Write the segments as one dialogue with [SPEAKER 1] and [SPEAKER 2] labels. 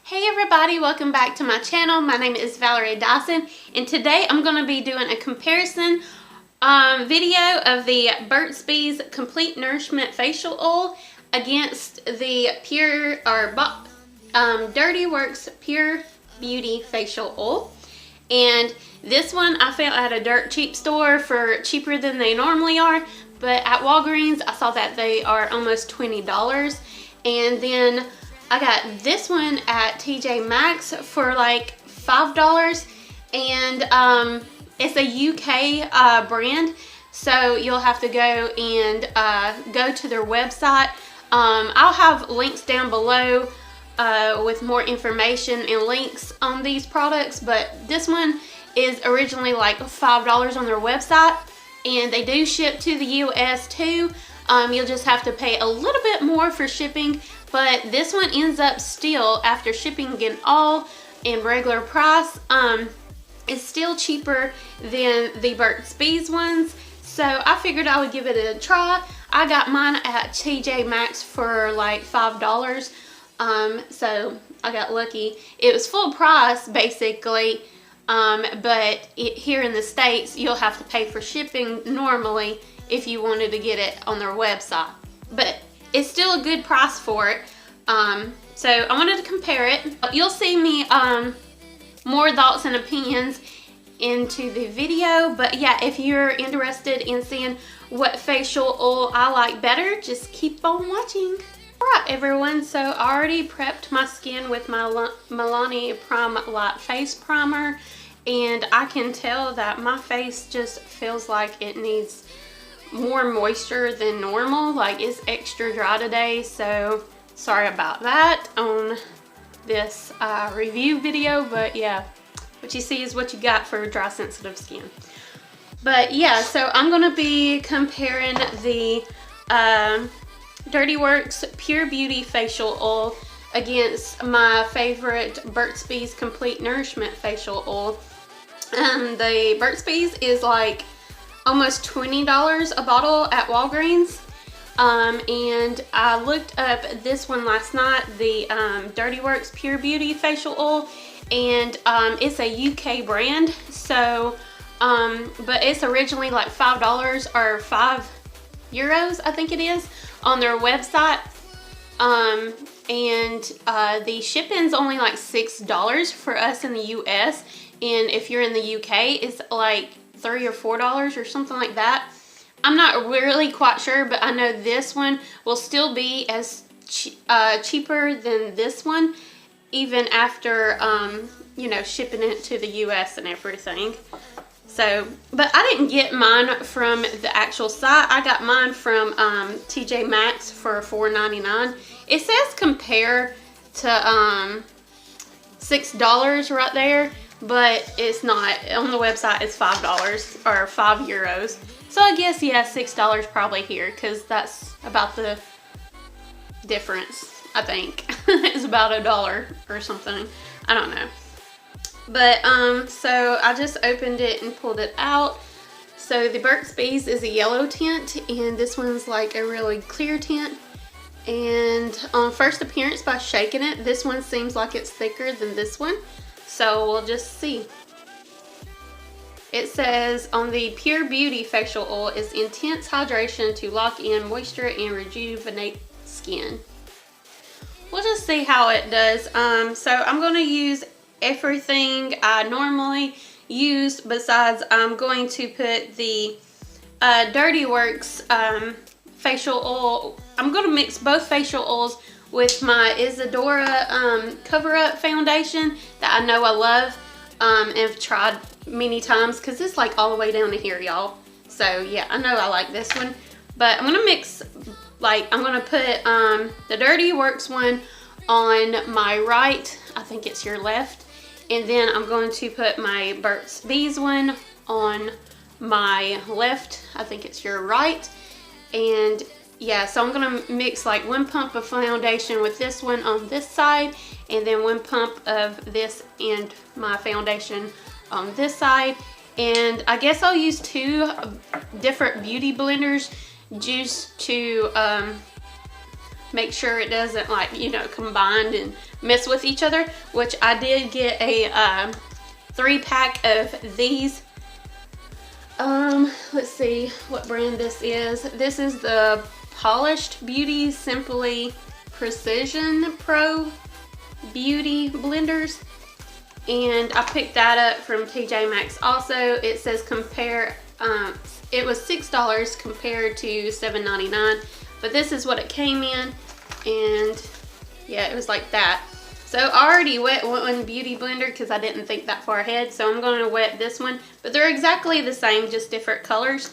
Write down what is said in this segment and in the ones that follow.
[SPEAKER 1] Hey everybody, welcome back to my channel. My name is Valerie Dison, and today I'm going to be doing a comparison video of the Burt's Bees Complete Nourishment Facial Oil against the Dirty Works Pure Beauty Facial Oil. And this one I found at a dirt cheap store for cheaper than they normally are, but at Walgreens I saw that they are almost $20. And then I got this one at TJ Maxx for like $5, and it's a UK brand, so you'll have to go and go to their website. I'll have links down below with more information and links on these products, but this one is originally like $5 on their website, and they do ship to the US too. You'll just have to pay a little bit more for shipping, but this one ends up still, after shipping and all in regular price, it's still cheaper than the Burt's Bees ones. So I figured I would give it a try. I got mine at TJ Maxx for like $5. So I got lucky. It was full price basically, but here in the States you'll have to pay for shipping normally if you wanted to get it on their website. But it's still a good price for it. So I wanted to compare it. You'll see me more thoughts and opinions into the video, but yeah, if you're interested in seeing what facial oil I like better, just keep on watching. Alright everyone, so I already prepped my skin with my Milani Prime Light Face Primer, and I can tell that my face just feels like it needs more moisture than normal. Like, it's extra dry today, so sorry about that on this review video, but yeah, what you see is what you got for dry sensitive skin. But yeah, so I'm gonna be comparing the Dirty Works Pure Beauty Facial Oil against my favorite Burt's Bees Complete Nourishment Facial Oil. The Burt's Bees is like almost $20 a bottle at Walgreens, and I looked up this one last night, the Dirty Works Pure Beauty Facial Oil, and it's a UK brand, so but it's originally like $5 or €5 I think it is on their website, and the shipping's only like $6 for us in the US, and if you're in the UK it's like $3 or $4 or something like that. I'm not really quite sure, but I know this one will still be as cheaper than this one, even after you know, shipping it to the US and everything. So, but I didn't get mine from the actual site. I got mine from TJ Maxx for $4.99. It says compare to $6 right there, but it's not. On the website it's $5 or €5. So I guess, yeah, $6 probably here, because that's about the difference, I think. It's about $1 or something. I don't know. But so I just opened it and pulled it out. So the Burt's Bees is a yellow tint, and this one's like a really clear tint. And on first appearance, by shaking it, this one seems like it's thicker than this one. So we'll just see. It says on the Pure Beauty Facial Oil is intense hydration to lock in moisture and rejuvenate skin. We'll just see how it does. So I'm going to use everything I normally use, besides I'm going to put the Dirty Works facial oil. I'm going to mix both facial oils with my Isadora Cover Up foundation that I know I love and have tried many times, because it's like all the way down to here, y'all. So yeah, I know I like this one, but I'm gonna mix, like, I'm gonna put the Dirty Works one on my right, I think it's your left, and then I'm going to put my Burt's Bees one on my left, I think it's your right. And yeah, so I'm gonna mix like one pump of foundation with this one on this side, and then one pump of this and my foundation on this side. And I guess I'll use two different beauty blenders just to make sure it doesn't, like, you know, combine and mess with each other, which I did get a 3-pack of these. Let's see what brand this is. This is the Polished Beauty Simply Precision Pro Beauty Blenders, and I picked that up from TJ Maxx also. It says compare, it was $6 compared to $7.99, but this is what it came in, and yeah, it was like that. So I already wet one beauty blender because I didn't think that far ahead, so I'm going to wet this one, but they're exactly the same, just different colors,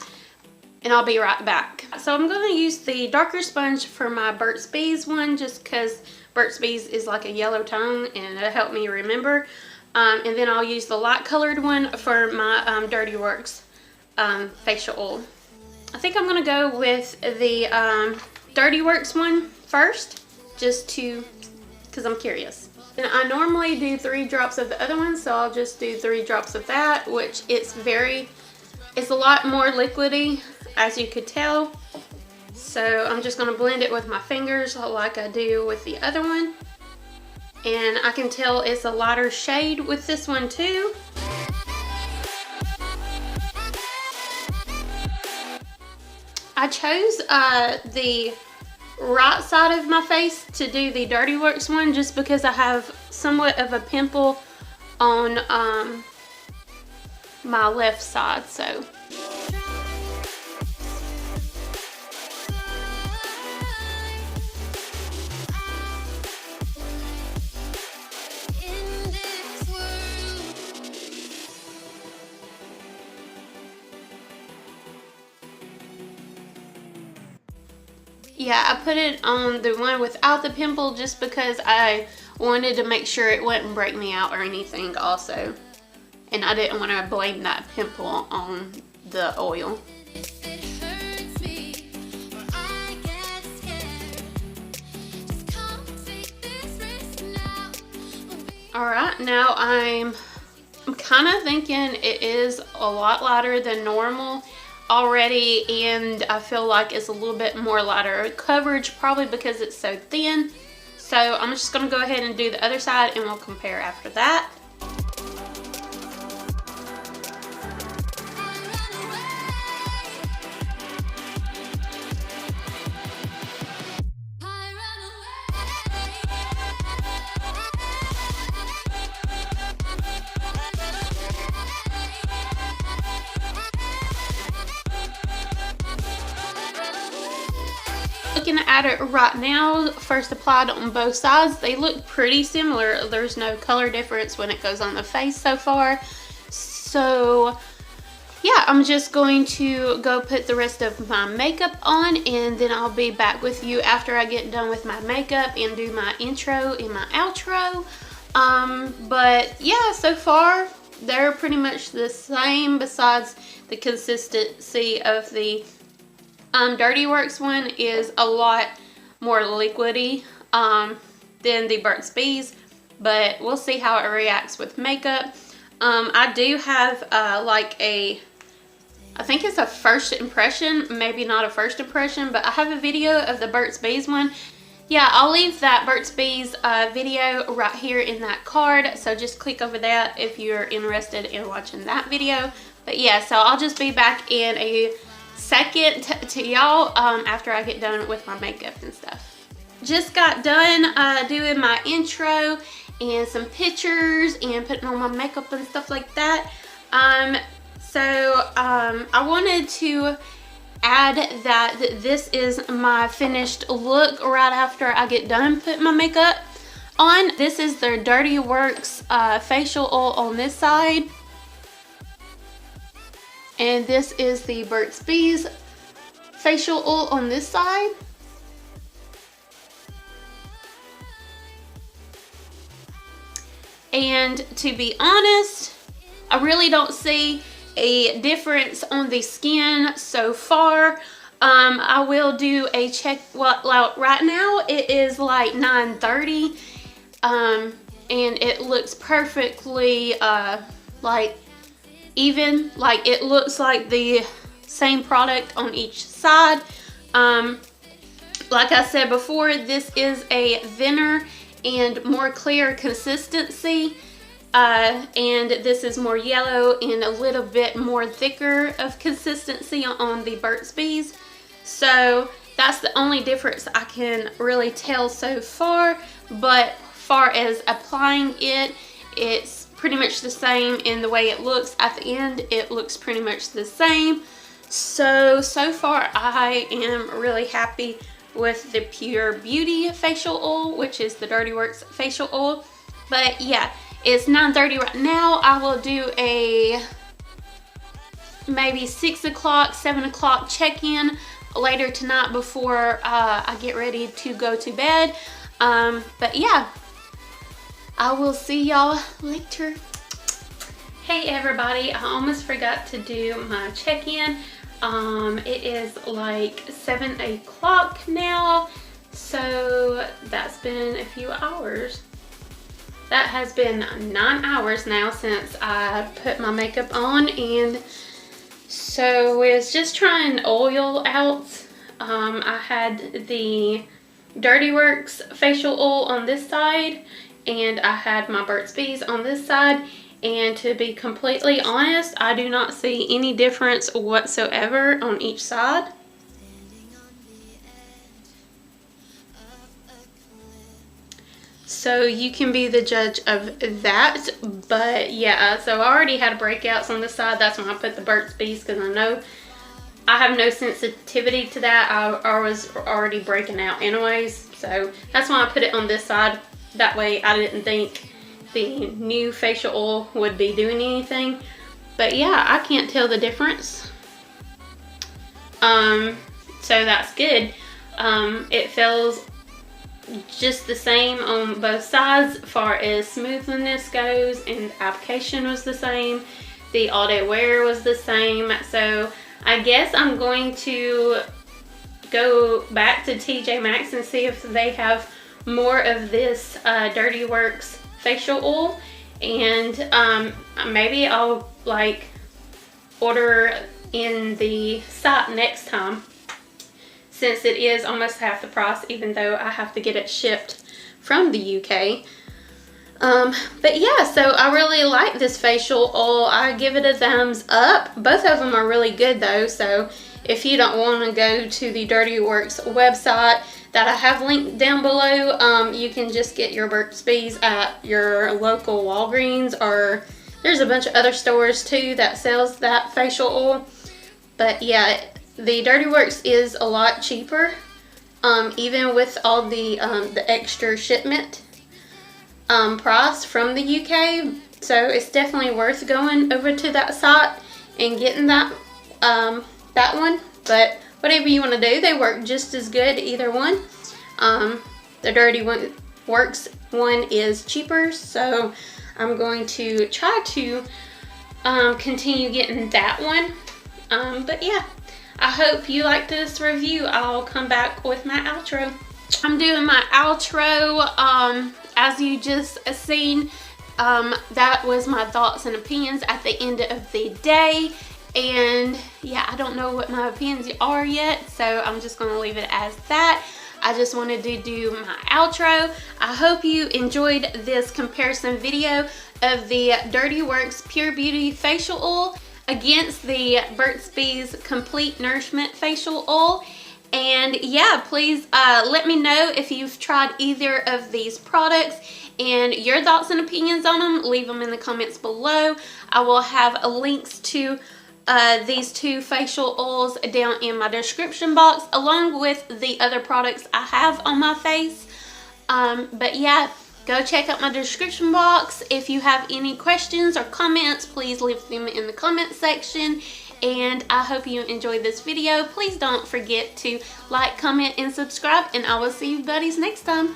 [SPEAKER 1] and I'll be right back. So I'm going to use the darker sponge for my Burt's Bees one, just because Burt's Bees is like a yellow tone and it'll help me remember. And then I'll use the light colored one for my Dirty Works facial oil. I think I'm going to go with the Dirty Works one first, just because I'm curious. And I normally do 3 drops of the other one, so I'll just do 3 drops of that, which it's a lot more liquidy, as you could tell. So I'm just going to blend it with my fingers like I do with the other one. And I can tell it's a lighter shade with this one too. I chose the right side of my face to do the Dirty Works one, just because I have somewhat of a pimple on my left side, so. Yeah, I put it on the one without the pimple just because I wanted to make sure it wouldn't break me out or anything also. And I didn't want to blame that pimple on the oil. Alright, now I'm kind of thinking it is a lot lighter than normal already, and I feel like it's a little bit more lighter coverage, probably because it's so thin. So I'm just going to go ahead and do the other side and we'll compare after that. Looking at it right now, first applied on both sides, they look pretty similar. There's no color difference when it goes on the face so far. So yeah, I'm just going to go put the rest of my makeup on, and then I'll be back with you after I get done with my makeup and do my intro and my outro. But yeah, so far they're pretty much the same, besides the consistency of the Dirty Works one is a lot more liquidy than the Burt's Bees, but we'll see how it reacts with makeup. I do have like I think it's a first impression, maybe not a first impression, but I have a video of the Burt's Bees one. Yeah, I'll leave that Burt's Bees video right here in that card, so just click over that if you're interested in watching that video. But yeah, so I'll just be back in a second to y'all after I get done with my makeup and stuff. Just got done doing my intro and some pictures and putting on my makeup and stuff like that. I wanted to add that this is my finished look right after I get done putting my makeup on. This is their Dirty Works facial oil on this side. And this is the Burt's Bees facial oil on this side. And to be honest, I really don't see a difference on the skin so far. I will do a check. Well, right now it is like 9:30, and it looks perfectly like even, like it looks like the same product on each side. Like I said before, this is a thinner and more clear consistency. And this is more yellow and a little bit more thicker of consistency on the Burt's Bees. So that's the only difference I can really tell so far. But far as applying it, it's pretty much the same in the way it looks at the end. It looks pretty much the same. So far I am really happy with the Pure Beauty facial oil, which is the Dirty Works facial oil. But yeah, it's 9:30 right now. I will do a maybe 6 o'clock, 7 o'clock check-in later tonight before I get ready to go to bed. But yeah, I will see y'all later. Hey everybody, I almost forgot to do my check-in. It is like 7 o'clock now, so that's been a few hours. That has been 9 hours now since I put my makeup on, and so I was just trying oil out. I had the Dirty Works facial oil on this side, and I had my Burt's Bees on this side. And to be completely honest, I do not see any difference whatsoever on each side. So you can be the judge of that. But yeah, so I already had breakouts on this side. That's when I put the Burt's Bees, because I know I have no sensitivity to that. I was already breaking out anyways. So that's why I put it on this side. That way I didn't think the new facial oil would be doing anything. But yeah, I can't tell the difference. So that's good. It feels just the same on both sides as far as smoothness goes, and application was the same. The all day wear was the same. So I guess I'm going to go back to TJ Maxx and see if they have more of this Dirty Works facial oil, and maybe I'll like order in the site next time, since it is almost half the price, even though I have to get it shipped from the UK. But yeah, so I really like this facial oil. I give it a thumbs up. Both of them are really good though, so if you don't want to go to the Dirty Works website that I have linked down below, you can just get your Burt's Bees at your local Walgreens, or there's a bunch of other stores too that sells that facial oil. But yeah, the Dirty Works is a lot cheaper, even with all the extra shipment price from the UK. So it's definitely worth going over to that site and getting that that one. But whatever you want to do, they work just as good, either one. The Dirty Works one is cheaper, so I'm going to try to continue getting that one. But yeah, I hope you like this review. I'll come back with my outro. I'm doing my outro. As you just seen, that was my thoughts and opinions at the end of the day. And yeah, I don't know what my opinions are yet, so I'm just going to leave it as that. I just wanted to do my outro. I hope you enjoyed this comparison video of the Dirty Works Pure Beauty Facial Oil against the Burt's Bees Complete Nourishment Facial Oil. And yeah, please let me know if you've tried either of these products and your thoughts and opinions on them. Leave them in the comments below. I will have links to these two facial oils down in my description box, along with the other products I have on my face. But yeah, go check out my description box. If you have any questions or comments, please leave them in the comment section. And I hope you enjoyed this video. Please don't forget to like, comment, and subscribe, and I will see you buddies next time.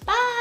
[SPEAKER 1] Bye!